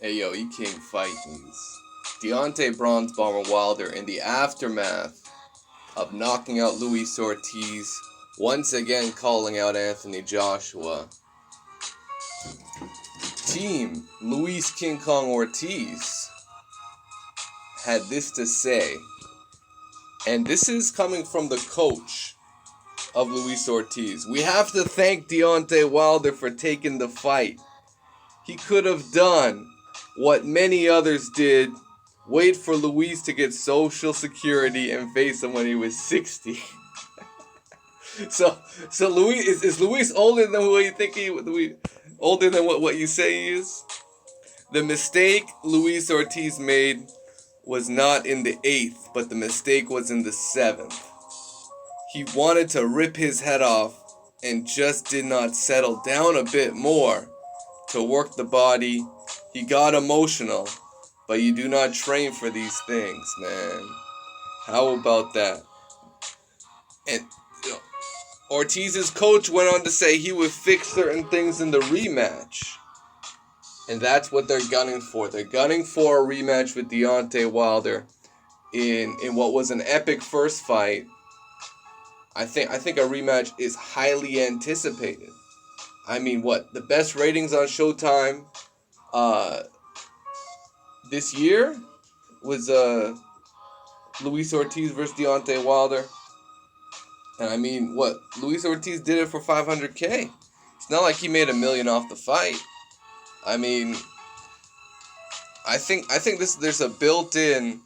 Hey yo, you can't fight these. Deontay Bronze Bomber Wilder in the aftermath of knocking out Luis Ortiz, once again calling out Anthony Joshua. Team Luis King Kong Ortiz had this to say, and this is coming from the coach of Luis Ortiz. We have to thank Deontay Wilder for taking the fight. He could have done what many others did, wait for Luis to get Social Security and face him when he was 60. so Luis is Luis older than what you think older than what you say he is? The mistake Luis Ortiz made was not in the 8th, but the mistake was in the 7th. He wanted to rip his head off and just did not settle down a bit more to work the body. He got emotional, but you do not train for these things, man. How about that? And Ortiz's coach went on to say he would fix certain things in the rematch. And that's what they're gunning for. They're gunning for a rematch with Deontay Wilder in what was an epic first fight. I think a rematch is highly anticipated. I mean, the best ratings on Showtime this year was Luis Ortiz versus Deontay Wilder. And I mean, Luis Ortiz did it for $500K. It's not like he made $1 million off the fight. I mean, I think there's a built-in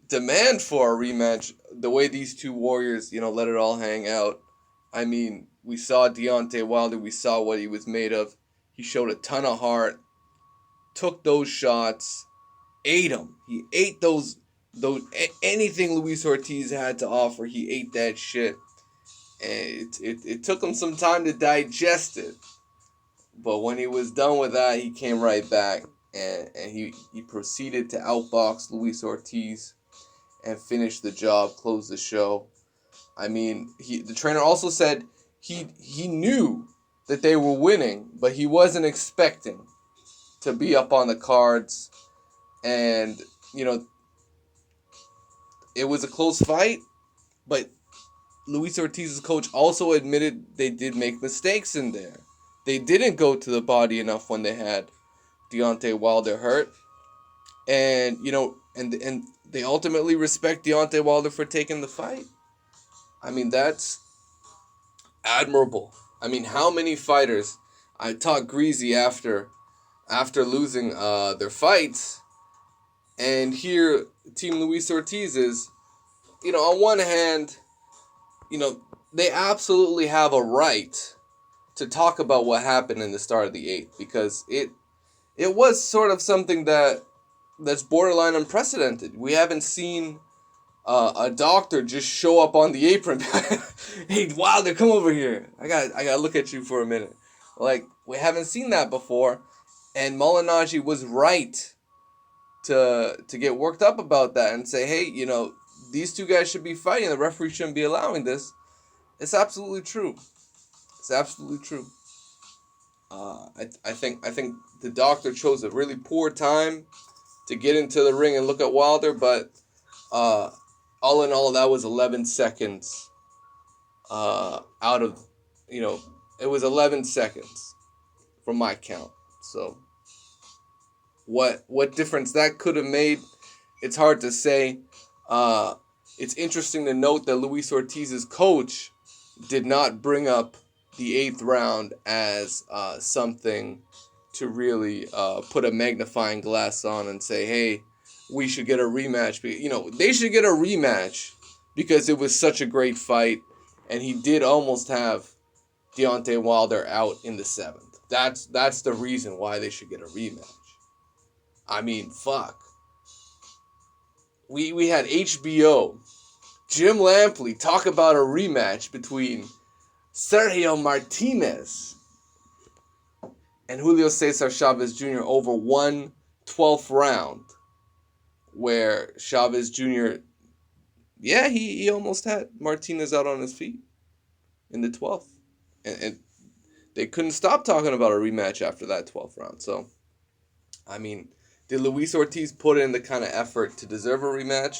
demand for a rematch. The way these two warriors, let it all hang out. I mean, we saw Deontay Wilder. We saw what he was made of. He showed a ton of heart. Took those shots. Ate them. He ate those anything Luis Ortiz had to offer. He ate that shit. And it took him some time to digest it. But when he was done with that, he came right back. And he proceeded to outbox Luis Ortiz and finish the job, close the show. I mean, the trainer also said he knew that they were winning, but he wasn't expecting to be up on the cards. And, it was a close fight, but Luis Ortiz's coach also admitted they did make mistakes in there. They didn't go to the body enough when they had Deontay Wilder hurt. And, and they ultimately respect Deontay Wilder for taking the fight. I mean, that's admirable. I mean, how many fighters... I talked greasy after losing their fights. And here, Team Luis Ortiz is, on one hand, they absolutely have a right to talk about what happened in the start of the 8th. Because it was sort of something that's borderline unprecedented. We haven't seen a doctor just show up on the apron. Hey, Wilder, come over here. I got to look at you for a minute. Like, we haven't seen that before. And Malignaggi was right to get worked up about that and say, hey, these two guys should be fighting. The referee shouldn't be allowing this. It's absolutely true. It's absolutely true. I think the doctor chose a really poor time to get into the ring and look at Wilder, but all in all, that was 11 seconds out of, it was 11 seconds from my count. So what difference that could have made, it's hard to say. It's interesting to note that Luis Ortiz's coach did not bring up the 8th round as something to really put a magnifying glass on and say, hey, we should get a rematch. They should get a rematch because it was such a great fight, and he did almost have Deontay Wilder out in the 7th. That's the reason why they should get a rematch. I mean, fuck. We had HBO, Jim Lampley, talk about a rematch between Sergio Martinez and Julio Cesar Chavez Jr. over 1/12th round, where Chavez Jr., he almost had Martinez out on his feet in the 12th. And they couldn't stop talking about a rematch after that 12th round. So, I mean, did Luis Ortiz put in the kind of effort to deserve a rematch?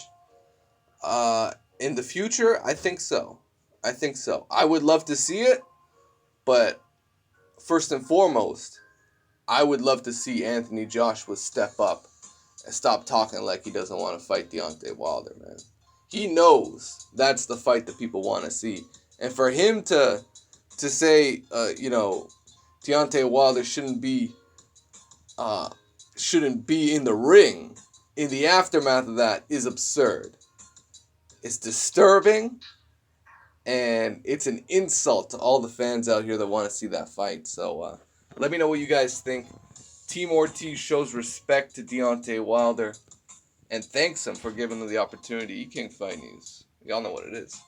In the future, I think so. I would love to see it, but first and foremost, I would love to see Anthony Joshua step up and stop talking like he doesn't want to fight Deontay Wilder, man. He knows that's the fight that people want to see. And for him to say, Deontay Wilder shouldn't be in the ring in the aftermath of that is absurd. It's disturbing, and it's an insult to all the fans out here that want to see that fight. So let me know what you guys think. Team Ortiz shows respect to Deontay Wilder and thanks him for giving him the opportunity. King Fight News. Y'all know what it is.